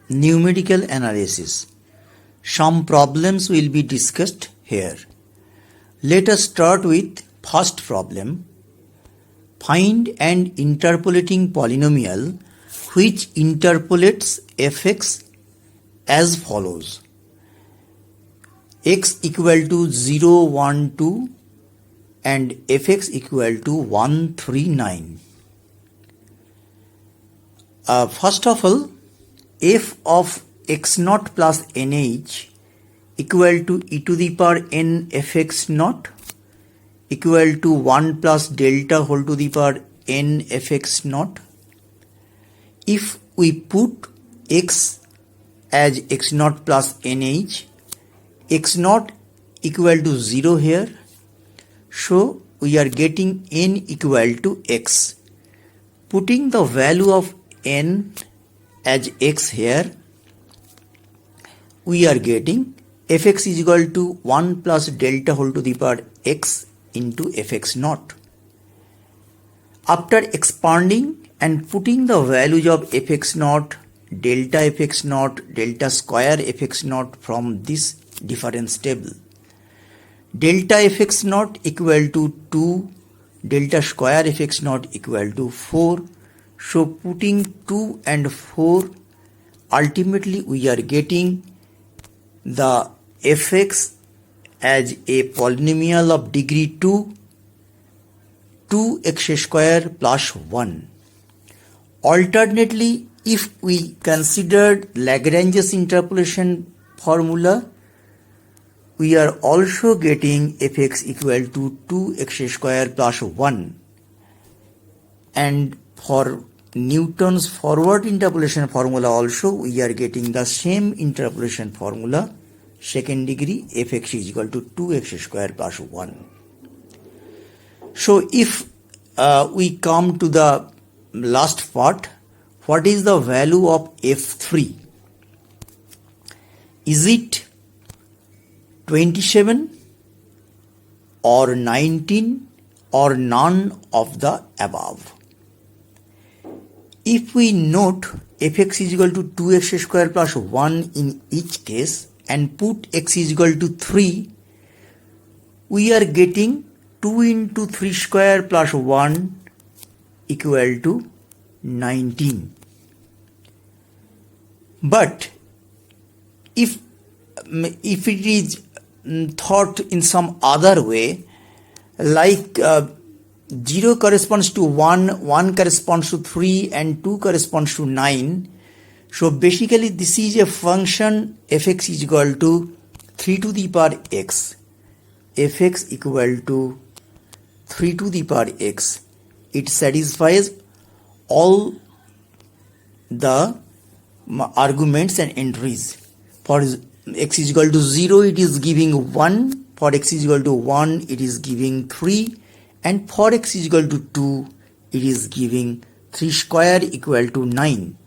numerical analysis. Some problems will be discussed here. Let us start with first problem. Find an interpolating polynomial which interpolates fx as follows. X equal to 0, 1, 2 and fx equal to 1, 3, 9. First of all, f of x naught plus nh equal to e to the power n fx naught equal to 1 plus delta whole to the power n fx naught. If we put x as x naught plus nh, x naught equal to 0 here, so we are getting n equal to x. Putting the value of n as x here, we are getting fx is equal to 1 plus delta whole to the power x into fx naught. After expanding and putting the values of fx naught, delta square fx naught from this difference table, delta fx naught equal to 2, delta square fx naught equal to 4. So putting 2 and 4, ultimately we are getting the fx as a polynomial of degree 2, 2x square plus 1. Alternately, if we consider Lagrange's interpolation formula, we are also getting fx equal to 2x square plus 1. And for Newton's forward interpolation formula also, we are getting the same interpolation formula, second degree fx is equal to 2x square plus 1. So if we come to the last part, what is the value of f3? Is it 27 or 19 or none of the above? If we note fx is equal to 2x square plus 1 in each case and put x is equal to 3, we are getting 2 into 3 square plus 1 equal to 19. But if it is thought in some other way, like 0 corresponds to 1, 1 corresponds to 3 and 2 corresponds to 9. So basically this is a function fx is equal to 3 to the power x. Fx equal to 3 to the power x. It satisfies all the arguments and entries. For x is equal to 0, it is giving 1. For x is equal to 1, it is giving 3. And for x is equal to 2, it is giving 3 square equal to 9.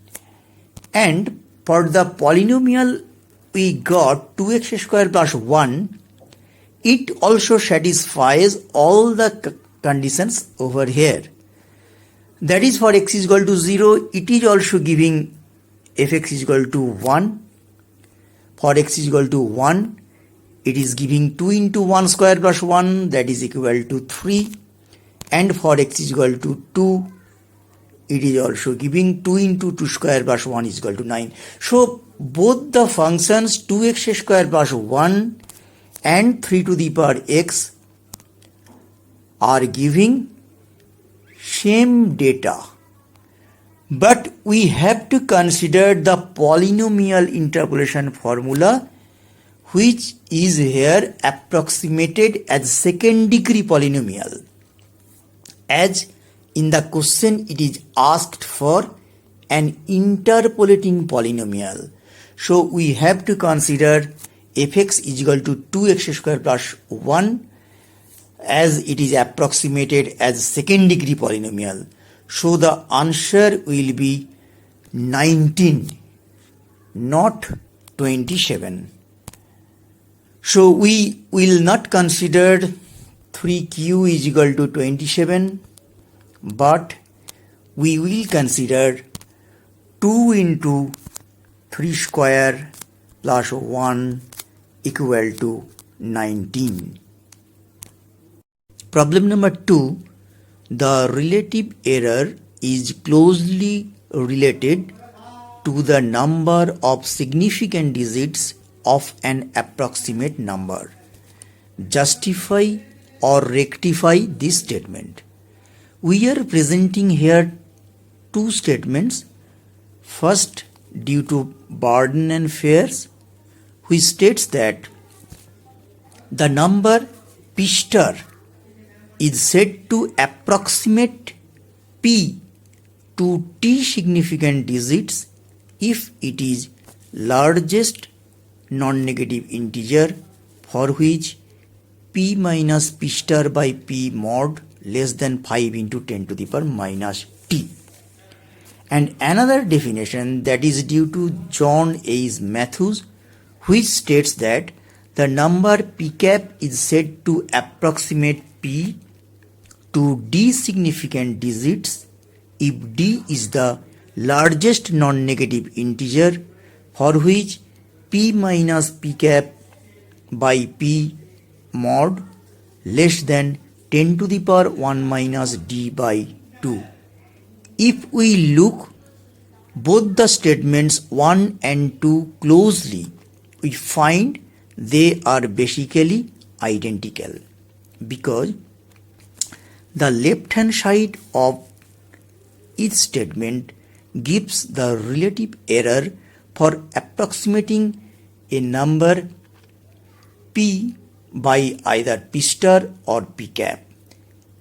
And for the polynomial we got 2x square plus 1, it also satisfies all the conditions over here. That is, for x is equal to 0, it is also giving fx is equal to 1. For x is equal to 1, it is giving 2 into 1 square plus 1, that is equal to 3. And for x is equal to 2, it is also giving 2 into 2 square plus 1 is equal to 9. So both the functions 2x square plus 1 and 3 to the power x are giving same data. But we have to consider the polynomial interpolation formula, which is here approximated as second degree polynomial. As in the question it is asked for an interpolating polynomial. So we have to consider fx is equal to 2x square plus 1 as it is approximated as second degree polynomial. So the answer will be 19, not 27. So we will not consider 3q is equal to 27, but we will consider 2 into 3 square plus 1 equal to 19. Problem number 2. The relative error is closely related to the number of significant digits of an approximate number. Justify or rectify this statement. We are presenting here two statements. First, due to Barden and Fairs, which states that the number p star is said to approximate p to t significant digits if it is largest non-negative integer for which p minus p star by p mod less than 5 into 10 to the power minus t. And another definition that is due to John H. Matthews, which states that the number p cap is said to approximate p to d significant digits if d is the largest non-negative integer for which p minus p cap by p mod less than 10 to the power 1 minus d by 2. If we look both the statements 1 and 2 closely, we find they are basically identical, because the left hand side of each statement gives the relative error for approximating a number p by either p star or p cap.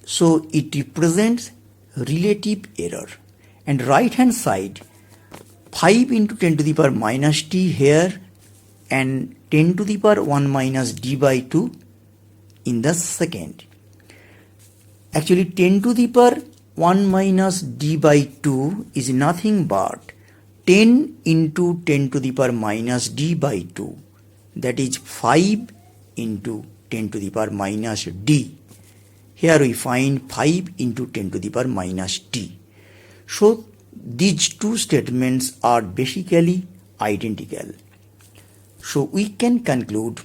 So it represents relative error. And right hand side, 5 into 10 to the power minus t here and 10 to the power 1 minus d by 2 in the second. Actually 10 to the power 1 minus d by 2 is nothing but 10 into 10 to the power minus d by 2, that is 5 into 10 to the power minus d. Here we find 5 into 10 to the power minus t. So these two statements are basically identical. So we can conclude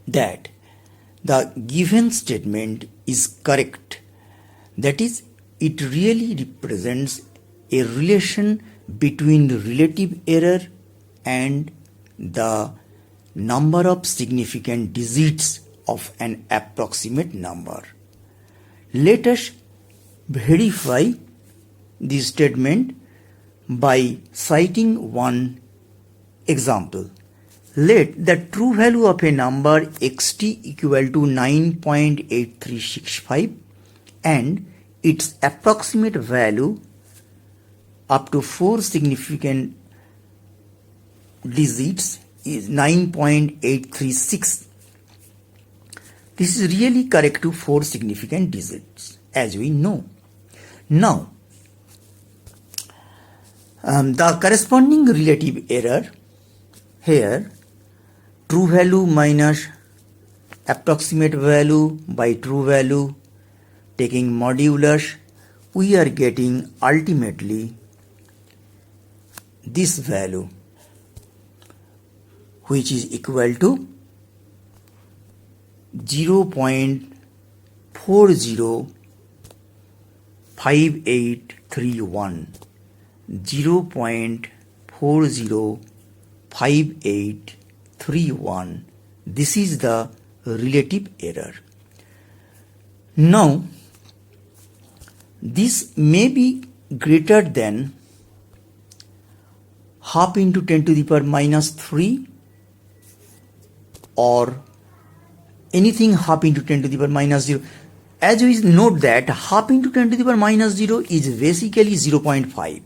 that the given statement is correct. That is, it really represents a relation between the relative error and the number of significant digits of an approximate number. Let us verify this statement by citing one example. Let the true value of a number xt equal to 9.8365 and its approximate value up to 4 significant digits is 9.836. This is really correct to 4 significant digits, as we know. Now, the corresponding relative error here, true value minus approximate value by true value, taking modulus, we are getting ultimately this value, which is equal to 0.405831. 0.405831. This is the relative error. Now, this may be greater than half into 10 to the power minus 3 or anything half into 10 to the power minus 0. As we note that half into 10 to the power minus 0 is basically 0.5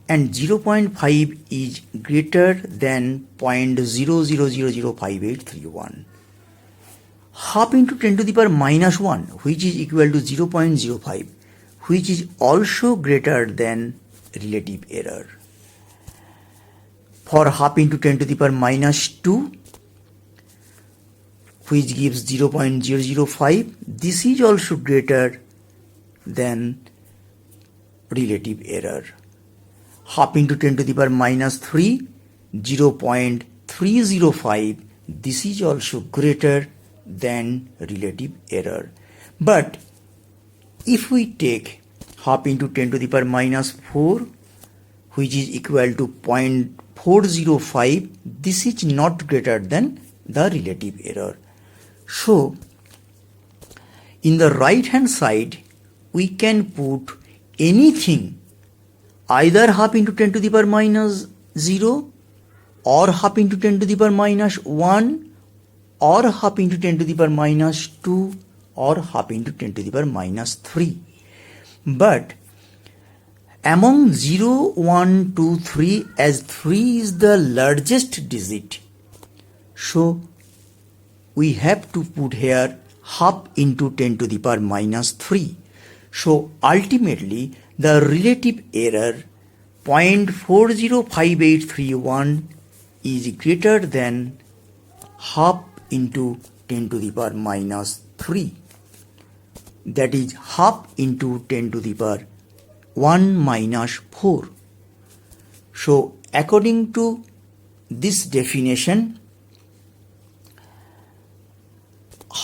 and 0.5 is greater than 0.00005831. Half into 10 to the power minus 1, which is equal to 0.05, which is also greater than relative error. For half into 10 to the power minus 2, which gives 0.005, this is also greater than relative error. half into 10 to the power minus 3, 0.305. This is also greater than relative error. But if we take half into 10 to the power minus 4, which is equal to 0.405, this is not greater than the relative error. So, in the right hand side, we can put anything, either half into 10 to the power minus 0, or half into 10 to the power minus 1, or half into 10 to the power minus 2, or half into 10 to the power minus 3. But among 0, 1, 2, 3, as 3 is the largest digit, so we have to put here half into 10 to the power minus 3. So ultimately the relative error 0.405831 is greater than half into 10 to the power minus 3. That is half into 10 to the power 1 minus 4. So according to this definition,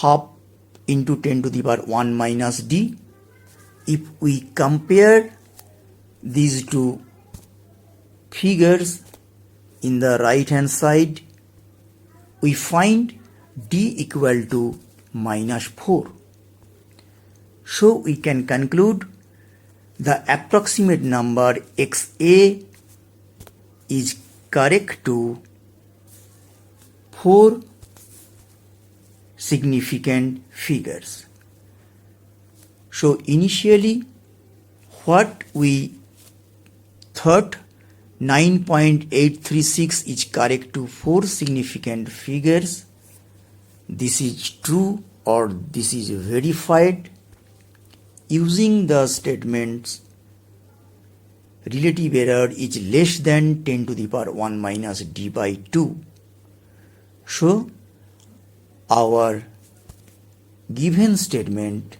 half into 10 to the power 1 minus d, if we compare these two figures in the right hand side, we find d equal to minus 4. So we can conclude the approximate number xa is correct to 4 significant figures. So initially what we thought 9.836 is correct to 4 significant figures, this is true or this is verified using the statements relative error is less than 10 to the power 1 minus d by 2. So our given statement,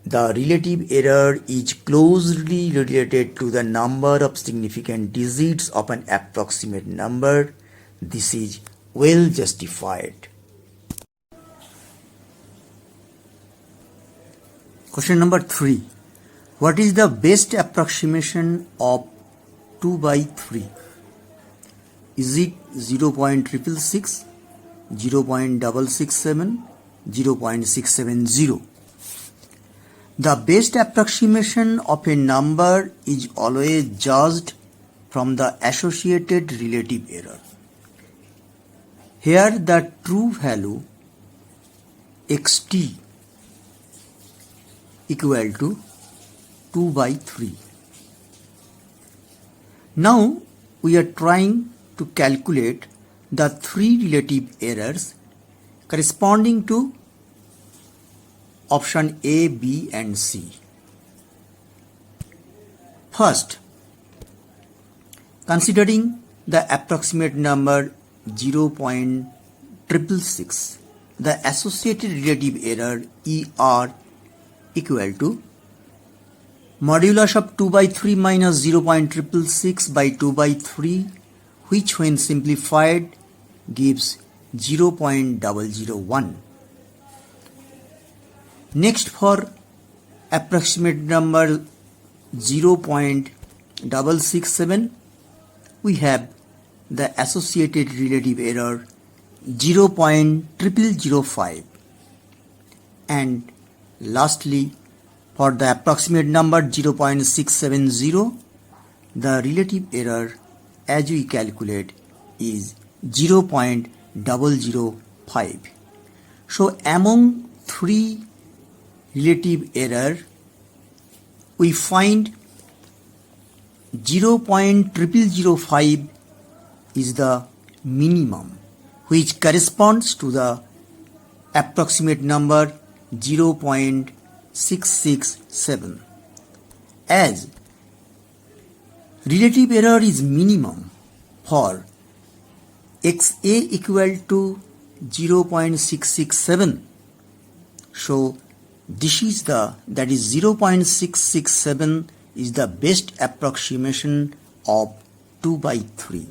the relative error is closely related to the number of significant digits of an approximate number. This is well justified. Question number 3. What is the best approximation of 2 by 3? Is it 0.666, 0.667, 0.670? The best approximation of a number is always judged from the associated relative error. Here the true value xt equal to 2 by 3. Now we are trying to calculate the 3 relative errors corresponding to option A, B and C. First, considering the approximate number 0.666, the associated relative error ER equal to modulus of 2 by 3 minus 0.666 by 2 by 3, which when simplified gives 0.001. Next, for approximate number 0.667, we have the associated relative error 0.0005. And lastly, for the approximate number 0.670, the relative error as we calculate is 0.005. So among 3 relative error, we find 0.0005 is the minimum, which corresponds to the approximate number 0.667. As relative error is minimum for xa equal to 0.667, so this is that is 0.667 is the best approximation of 2 by 3.